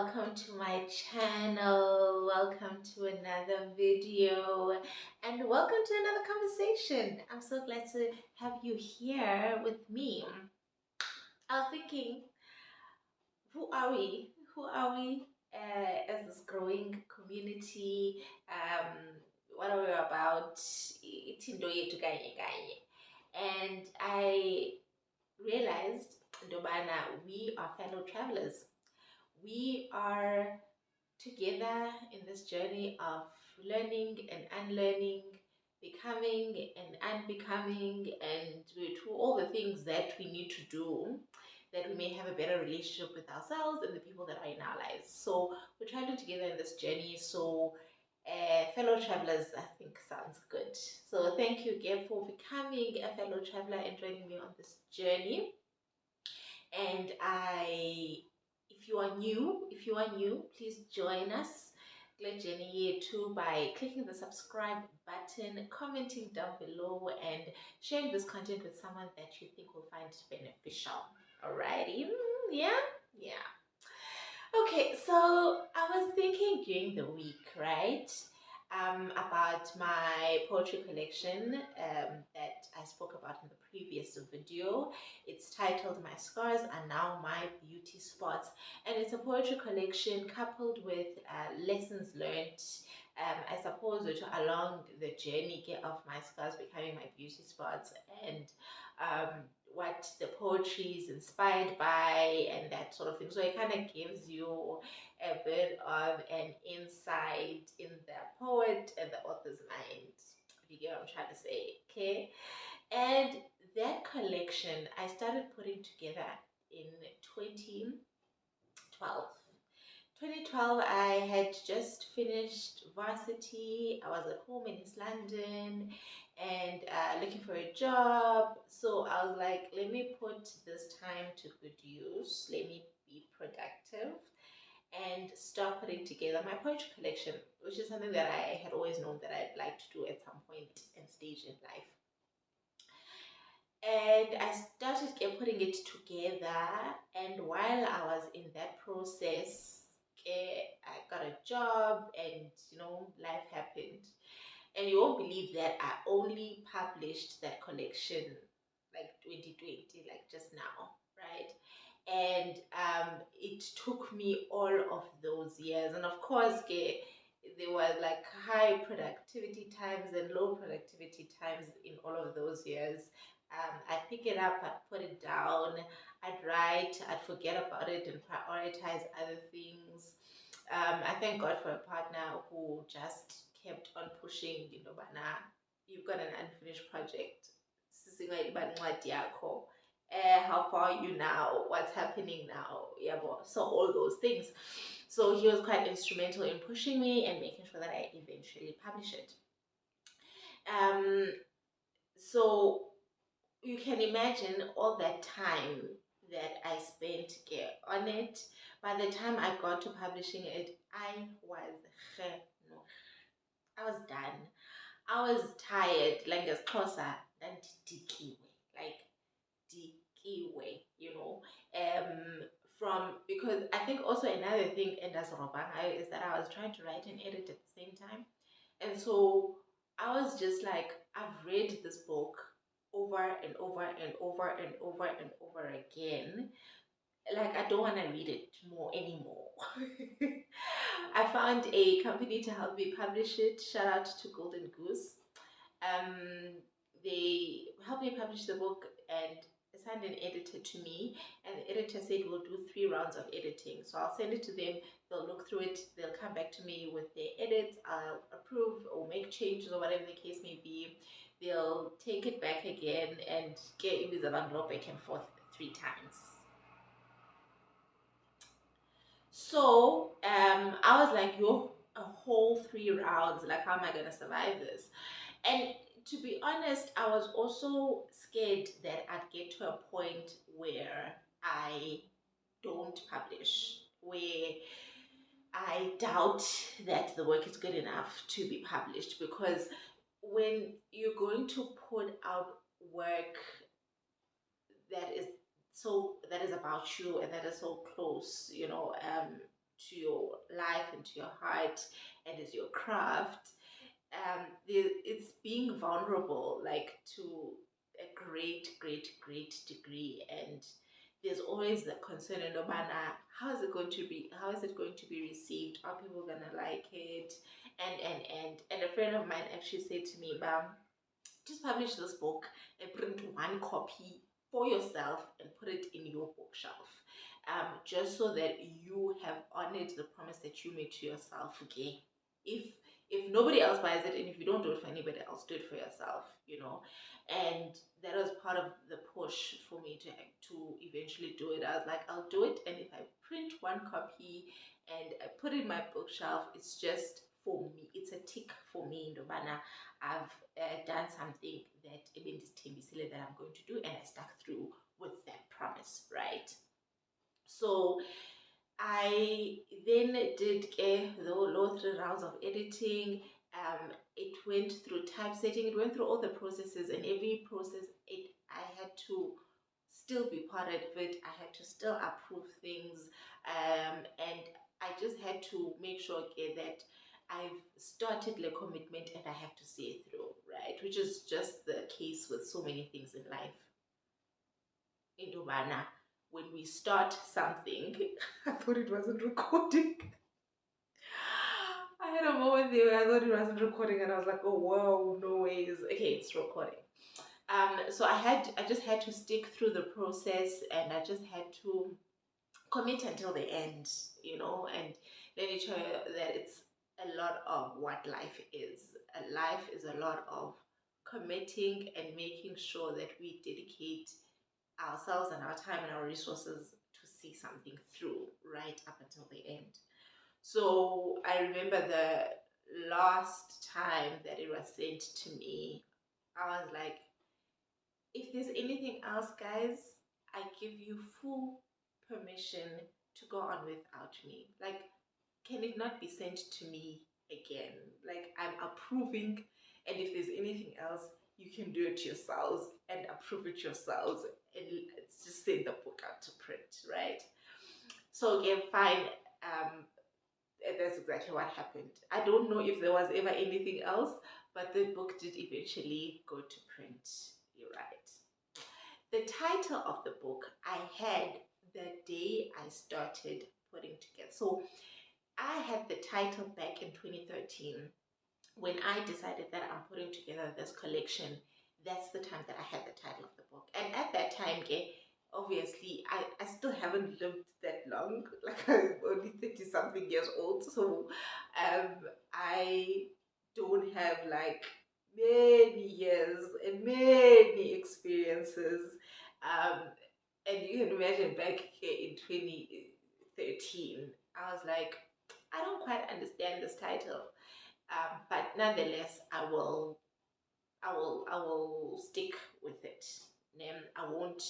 welcome to my channel. Welcome to another video and welcome to another conversation. I'm so glad to have you here with me. I was thinking, who are we? Who are we as this growing community? What are we about? Itindo yethu kanye kanye. And I realized, Ndobana, we are fellow travelers. We are together in this journey of learning and unlearning, becoming and unbecoming, and we do all the things that we need to do that we may have a better relationship with ourselves and the people that are in our lives. So we're traveling together in this journey. So fellow travelers, I think sounds good. So thank you again for becoming a fellow traveler and joining me on this journey. And if you are new, please join us. Glad Jenny here too by clicking the subscribe button, commenting down below, and sharing this content with someone that you think will find beneficial. Alrighty, yeah, yeah. Okay, so I was thinking during the week, right, about my poetry collection that I spoke about in the previous video. It's titled My Scars Are Now My Beauty Spots, and it's a poetry collection coupled with lessons learned, I suppose, along the journey of my scars becoming my beauty spots, and what the poetry is inspired by and that sort of thing. So it kind of gives you a bit of an insight in the poet and the author's mind, if you get what I'm trying to say. Okay, and that collection I started putting together in 2012. 2012, I had just finished varsity. I was at home in East London and looking for a job. So I was like, let me put this time to good use. Let me be productive and start putting together my poetry collection, which is something that I had always known that I'd like to do at some point and stage in life. And I started putting it together, and while I was in that process, I got a job, and life happened. And you won't believe that I only published that collection like 2020, like just now, right? And it took me all of those years, and of course there were like high productivity times and low productivity times in all of those years. I'd pick it up, I'd put it down, I'd write, I'd forget about it and prioritize other things. I thank God for a partner who just kept on pushing, but now you've got an unfinished project. How far are you now? What's happening now? Yeah, so all those things. So he was quite instrumental in pushing me and making sure that I eventually publish it. So you can imagine all that time that I spent on it. By the time I got to publishing it, I was done. I was tired, like a closer than like dikiwe, from, because I think also another thing and as is that I was trying to write and edit at the same time. And so I was just like, I've read this book over and over and over and over and over again. Like, I don't want to read it more anymore. I found a company to help me publish it. Shout out to Golden Goose. They helped me publish the book and assigned an editor to me, and the editor said we'll do 3 rounds of editing. So I'll send it to them, they'll look through it, they'll come back to me with their edits, I'll approve or make changes or whatever the case may be. They'll take it back again and get it back and forth 3 times. So I was like, yo, a whole 3 rounds, like how am I gonna survive this? And to be honest, I was also scared that I'd get to a point where I don't publish, where I doubt that the work is good enough to be published, because when you're going to put out work that is about you and that is so close, to your life and to your heart and is your craft, it's being vulnerable, like to a great degree. And there's always the concern in Obana, how is it going to be, how is it going to be received, are people gonna like it? And a friend of mine actually said to me, Bam, just publish this book and print one copy for yourself and put it in your bookshelf, just so that you have honored the promise that you made to yourself. Okay, if nobody else buys it, and if you don't do it for anybody else, do it for yourself, and that was part of the push for me to eventually do it. I was like, I'll do it, and if I print one copy and I put it in my bookshelf, it's just for me, it's a tick for me in the banner. I've done something that that I'm going to do, and I stuck through with that promise, right? So I then did the whole 3 rounds of editing. It went through typesetting. It went through all the processes, and every process, I had to still be part of it. I had to still approve things, and I just had to make sure that I've started the commitment and I have to see it through, right? Which is just the case with so many things in life. In Dubana, when we start something, I thought it wasn't recording. I had a moment there where I thought it wasn't recording, and I was like, oh wow, no ways. Okay, it's recording. So I just had to stick through the process, and I just had to commit until the end, and let me tell you that it's a lot of what life is. Life is a lot of committing and making sure that we dedicate ourselves and our time and our resources to see something through right up until the end. So I remember the last time that it was sent to me, I was like, if there's anything else, guys, I give you full permission to go on without me. Like, can it not be sent to me again? Like, I'm approving, and if there's anything else, you can do it yourselves and approve it yourselves, and let's just send the book out to print, right? So again, fine. That's exactly what happened. I don't know if there was ever anything else, but the book did eventually go to print. You're right. The title of the book I had the day I started putting together. So I had the title back in 2013 when I decided that I'm putting together this collection. That's the time that I had the title of the book. And at that time, obviously, I still haven't lived that long. Like, I'm only 30 something years old. So I don't have like many years and many experiences. Um, and you can imagine back in 2013, I was like, I don't quite understand this title. But nonetheless, I will stick with it. I won't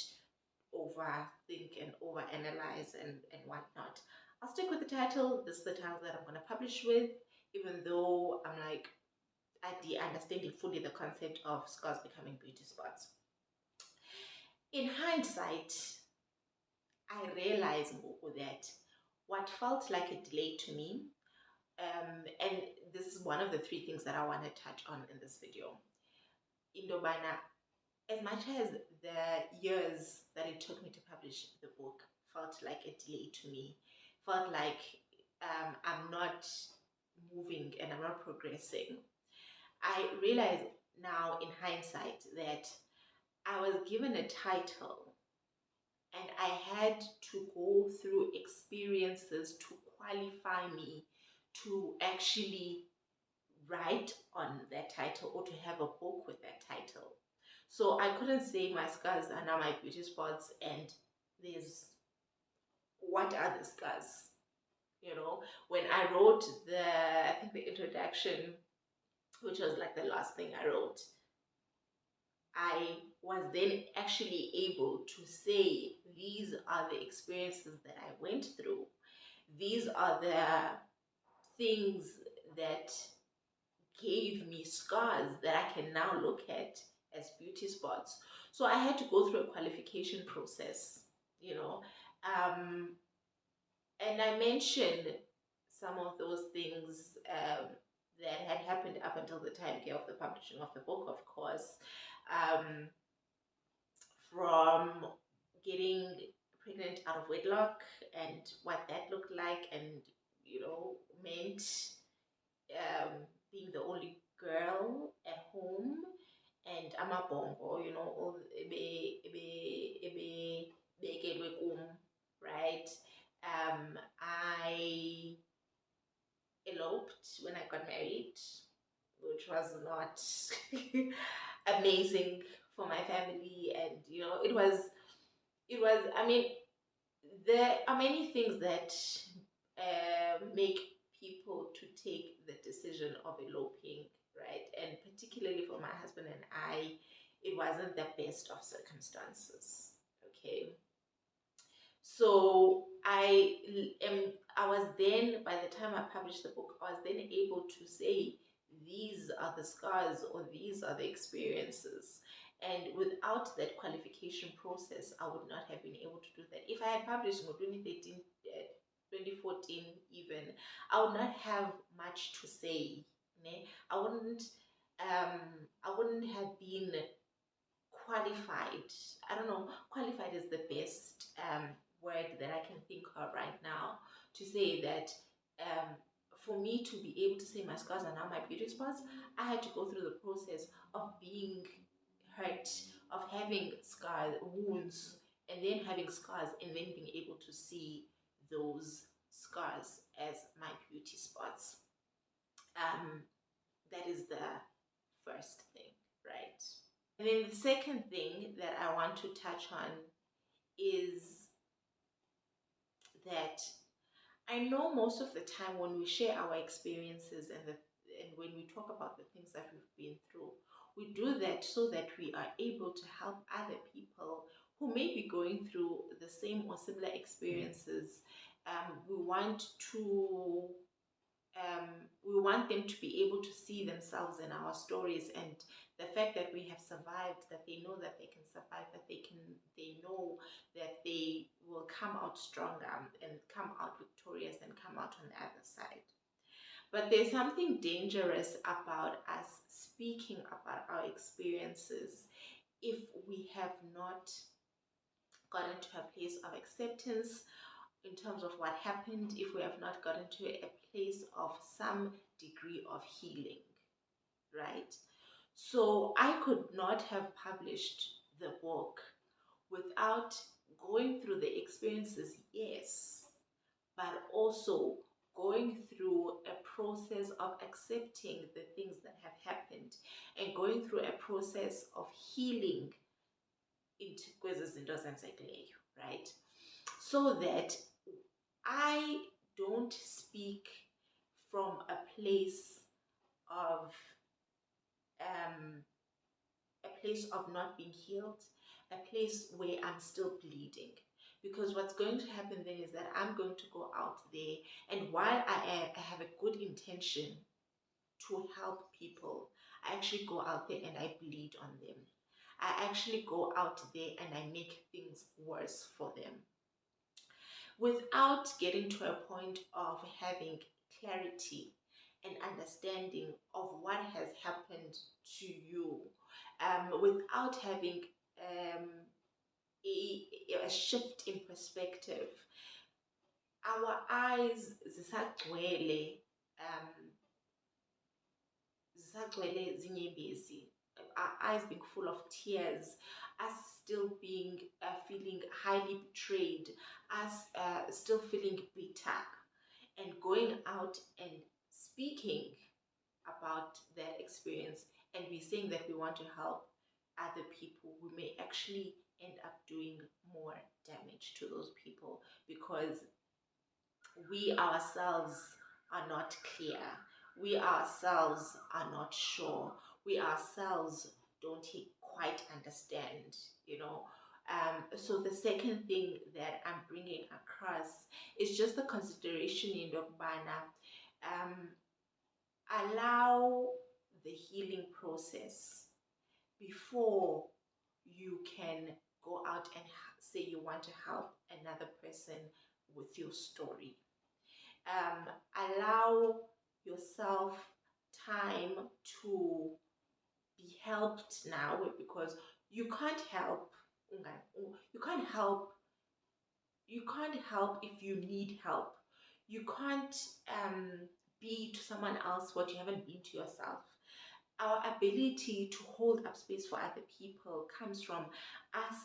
overthink and overanalyze and whatnot. I'll stick with the title. This is the title that I'm going to publish with, even though I'm like, I understand fully the concept of scars becoming beauty spots. In hindsight, I realize that what felt like a delay to me, and this is one of the 3 things that I want to touch on in this video. Indobana, as much as the years that it took me to publish the book felt like a delay to me, felt like I'm not moving and I'm not progressing, I realize now in hindsight that I was given a title and I had to go through experiences to qualify me to actually write on that title or to have a book with that title. So I couldn't say my scars are now my beauty spots and there's what are the scars? When I wrote I think the introduction, which was like the last thing I wrote, I was then actually able to say, these are the experiences that I went through. These are the things that gave me scars that I can now look at as beauty spots. So I had to go through a qualification process, um, And I mentioned some of those things that had happened up until the time of the publishing of the book, of course, um, from getting pregnant out of wedlock and what that looked like, and meant being the only girl at home, and amabongo, all bekelwe kum, right? I eloped when I got married, which was not amazing for my family, and it was. I mean, there are many things that make people to take the decision of eloping, right? And particularly for my husband and I, it wasn't the best of circumstances. Okay. So I was then, by the time I published the book, I was then able to say these are the scars or these are the experiences. And without that qualification process, I would not have been able to do that. If I had published in 2013, 2014 even, I would not have much to say. Ne? I wouldn't have been qualified. I don't know, qualified is the best word that I can think of right now to say that for me to be able to say my scars are now my beauty spots, I had to go through the process of being hurt, of having scars, wounds, and then having scars, and then being able to see those scars as my beauty spots. Um, that is the first thing, right? And then the second thing that I want to touch on is that I know most of the time when we share our experiences and when we talk about the things that we've been through, we do that so that we are able to help other people who may be going through the same or similar experiences. We want them to be able to see themselves in our stories, and the fact that we have survived, that they know that they can survive, that they know that they will come out stronger and come out victorious and come out on the other side. But there's something dangerous about us speaking about our experiences if we have not gotten to a place of acceptance in terms of what happened, if we have not gotten to a place of some degree of healing, right? So I could not have published the book without going through the experiences, yes, but also going through a process of accepting the things that have happened and going through a process of healing into kwezi zinto zenzekileyo, right? So that I don't speak from a place of not being healed, a place where I'm still bleeding. Because what's going to happen then is that I'm going to go out there, and while I have a good intention to help people, I actually go out there and I bleed on them. I actually go out there and I make things worse for them, without getting to a point of having clarity and understanding of what has happened to you, without having a shift in perspective. Our eyes zisagcwele zinyembezi, our eyes being full of tears, us still being feeling highly betrayed, us still feeling bitter, and going out and speaking about that experience, and we saying that we want to help other people, we may actually end up doing more damage to those people because we ourselves are not clear. We ourselves are not sure. We ourselves don't quite understand, you know. So the second thing that I'm bringing across is just the consideration in Dokbana. Allow the healing process before you can go out and say you want to help another person with your story. Allow yourself time to be helped now, because you can't help. You can't help. You can't help if you need help. You can't be to someone else what you haven't been to yourself. Our ability to hold up space for other people comes from us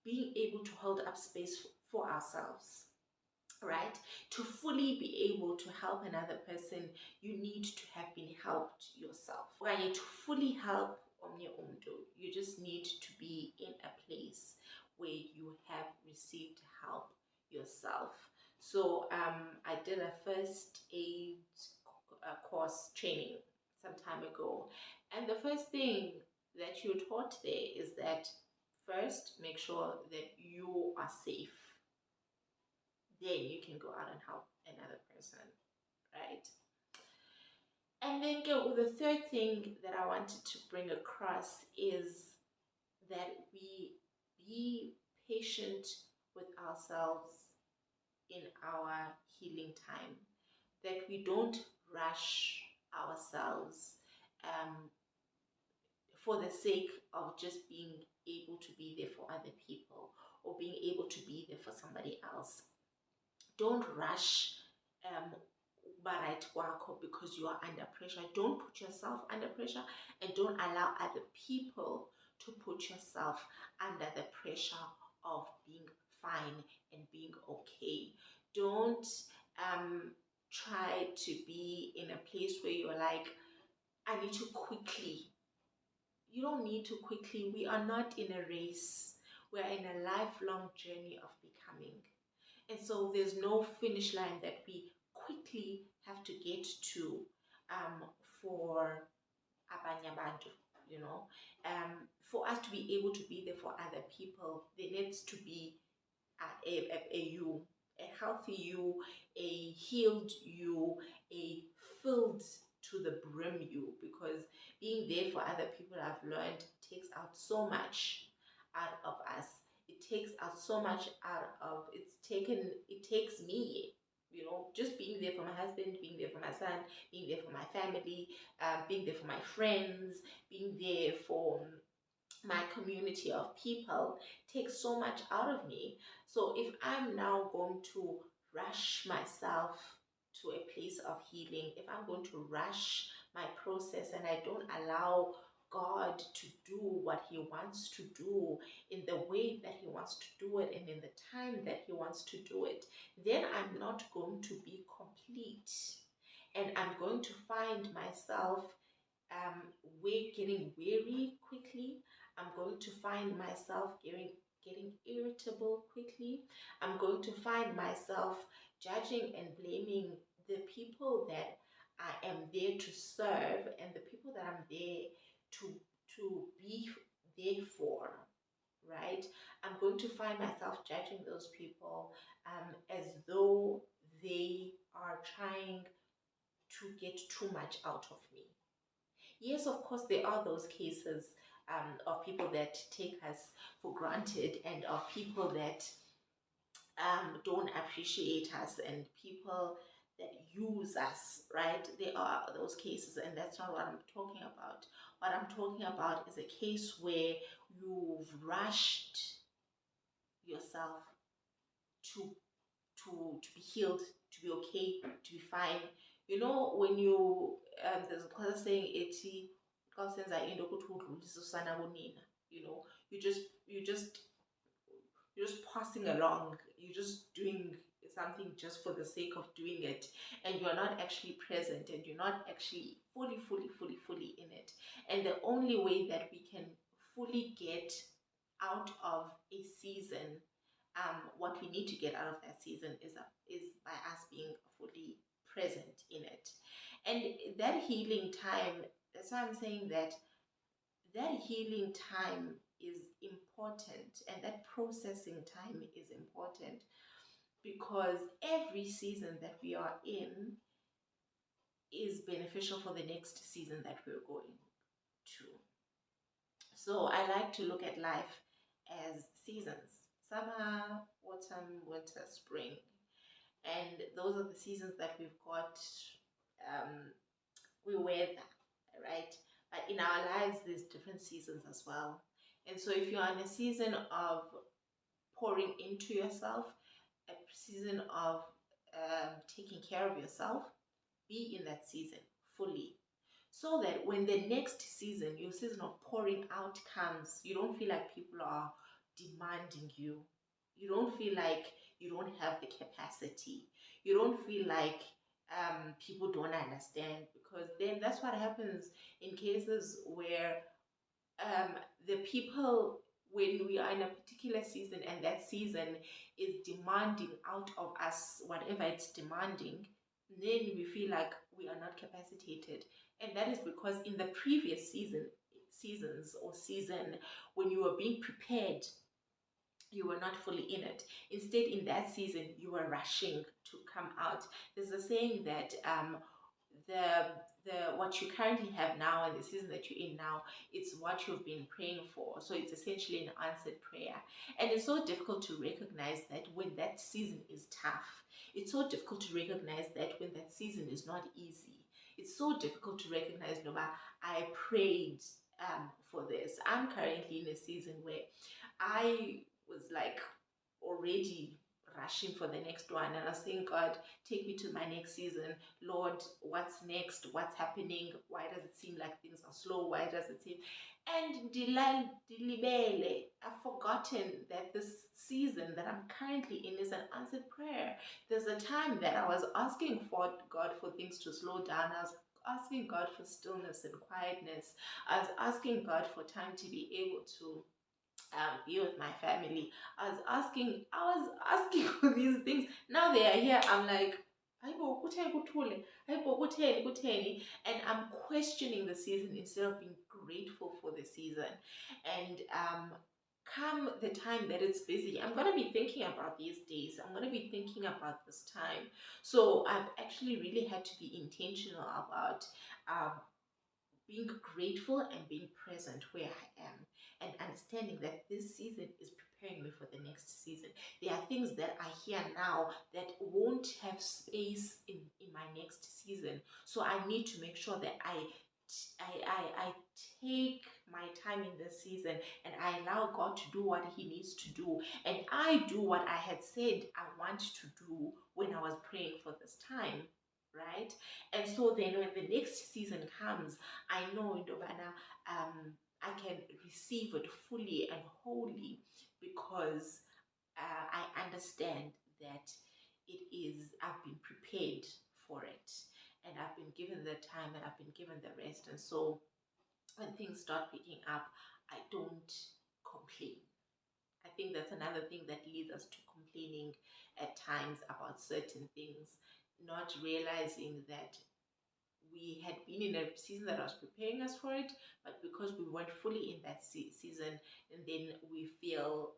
being able to hold up space for ourselves, right? To fully be able to help another person, you need to have been helped yourself. Right? To fully help omnye umuntu, you just need to be in a place where you have received help yourself. So I did a first aid course training some time ago, and the first thing that you're taught there is that first make sure that you are safe, then you can go out and help another person, right? And then the third thing that I wanted to bring across is that we be patient with ourselves in our healing time, that we don't rush ourselves for the sake of just being able to be there for other people or being able to be there for somebody else. Don't rush right kwakho because you are under pressure. Don't put yourself under pressure, and don't allow other people to put yourself under the pressure of being fine and being okay. Don't try to be in a place where you're like, I need to quickly. You don't need to quickly. We are not in a race. We're in a lifelong journey of becoming. And so there's no finish line that we quickly have to get to for abanye abantu, you know. For us to be able to be there for other people, there needs to be a you, a healthy you, a healed you, a filled to the brim you, because being there for other people, I've learned, takes out so much out of us. It takes out so much out of, it takes me, you know, just being there for my husband, being there for my son, being there for my family, being there for my friends, being there for my community of people takes so much out of me. So if I'm now going to rush myself to a place of healing, if I'm going to rush my process and I don't allow God to do what He wants to do in the way that He wants to do it and in the time that He wants to do it, then I'm not going to be complete. And I'm going to find myself getting weary quickly. I'm going to find myself getting irritable quickly. I'm going to find myself judging and blaming the people that I am there to serve and the people that I'm there to be there for, right? I'm going to find myself judging those people as though they are trying to get too much out of me. Yes, of course, there are those cases of people that take us for granted and of people that don't appreciate us and people that use us, right? There are those cases, and that's not what I'm talking about. What I'm talking about is a case where you've rushed yourself to to be healed, to be okay, to be fine. You know, when you there's a saying eti xa usenza into ukuthi udlulise usana kunina, you know, you're just passing along, you're just doing something just for the sake of doing it, and you're not actually present and you're not actually fully in it. And the only way that we can fully get out of a season, what we need to get out of that season is by us being fully present in it. And that healing time, that's why I'm saying that that healing time is important and that processing time is important, because every season that we are in is beneficial for the next season that we're going to. So I like to look at life as seasons: summer, autumn, winter, spring. And those are the seasons that we've got. We weather, right? But in our lives, there's different seasons as well. And so if you're in a season of pouring into yourself, a season of taking care of yourself, be in that season fully. So that when the next season, your season of pouring out comes, you don't feel like people are demanding you. You don't feel like you don't have the capacity. You don't feel like people don't understand, because then that's what happens in cases where um, the people, when we are in a particular season and that season is demanding out of us whatever it's demanding, then we feel like we are not capacitated. And that is because in the previous seasons or season, when you were being prepared, you were not fully in it. Instead, in that season, you were rushing to come out. There's a saying that the what you currently have now and the season that you're in now, it's what you've been praying for. So it's essentially an answered prayer. And it's so difficult to recognize that when that season is tough. It's so difficult to recognize that when that season is not easy. It's so difficult to recognize, no, but I prayed for this. I'm currently in a season where I was like already rushing for the next one, and I was saying, God, take me to my next season. Lord, what's next? What's happening? Why does it seem like things are slow? Why does it seem? And dilibele, I've forgotten that this season that I'm currently in is an answered prayer. There's a time that I was asking for God for things to slow down. I was asking God for stillness and quietness. I was asking God for time to be able to be with my family. I was asking for these things. Now they are here. I'm like, "Hayibo, kutheni kuthule? Hayibo, kutheni?" And I'm questioning the season instead of being grateful for the season. And come the time that it's busy, I'm going to be thinking about these days. I'm going to be thinking about this time. So I've actually really had to be intentional about um, being grateful and being present where I am, and understanding that this season is preparing me for the next season. There are things that I hear now that won't have space in my next season. So I need to make sure that I take my time in this season, and I allow God to do what He needs to do, and I do what I had said I want to do when I was praying for this time, right? And so then when the next season comes, I know in Dobana, I can receive it fully and wholly, because I understand that I've been prepared for it, and I've been given the time, and I've been given the rest. And so when things start picking up, I don't complain. I think that's another thing that leads us to complaining at times about certain things, not realizing that we had been in a season that was preparing us for it, but because we weren't fully in that season, and then we feel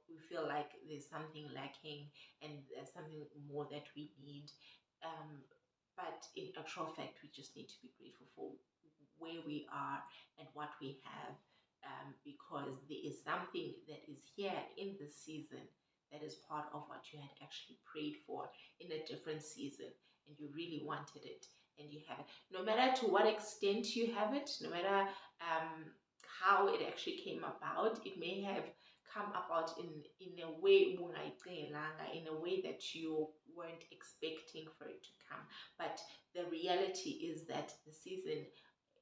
like there's something lacking and there's something more that we need. But in actual fact, we just need to be grateful for where we are and what we have, because there is something that is here in this season that is part of what you had actually prayed for in a different season, and you really wanted it, and you have it. No matter to what extent you have it, no matter how it actually came about, it may have come about in a way in a way that you weren't expecting for it to come. But the reality is that the season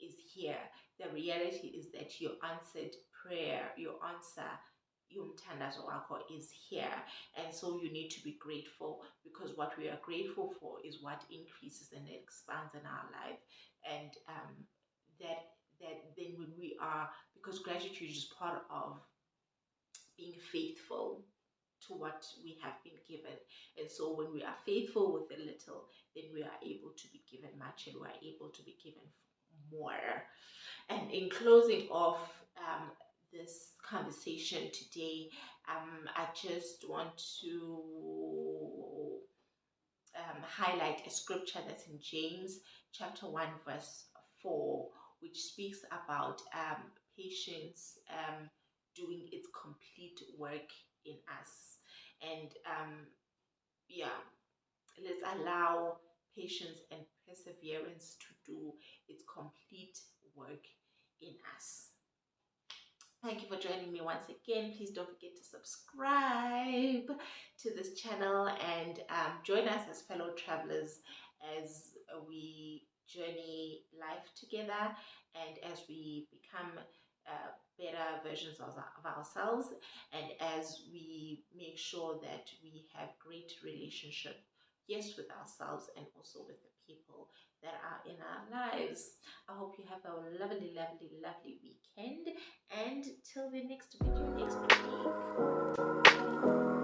is here. The reality is that your answered prayer, your answer, umthandazo wakho is here. And so you need to be grateful, because what we are grateful for is what increases and expands in our life. And that then when we are, because gratitude is part of being faithful to what we have been given. And so when we are faithful with a little, then we are able to be given much, and we are able to be given more. And in closing off this conversation today, I just want to highlight a scripture that's in James chapter 1 verse 4, which speaks about patience doing its complete work in us. And yeah, let's allow patience and perseverance to do its complete work in us. Thank you for joining me once again. Please don't forget to subscribe to this channel and join us as fellow travelers as we journey life together and as we become better versions of ourselves, and as we make sure that we have great relationship, yes, with ourselves and also with the people that are in our lives. I hope you have a lovely, lovely, lovely weekend, and till the next video next week. Bye.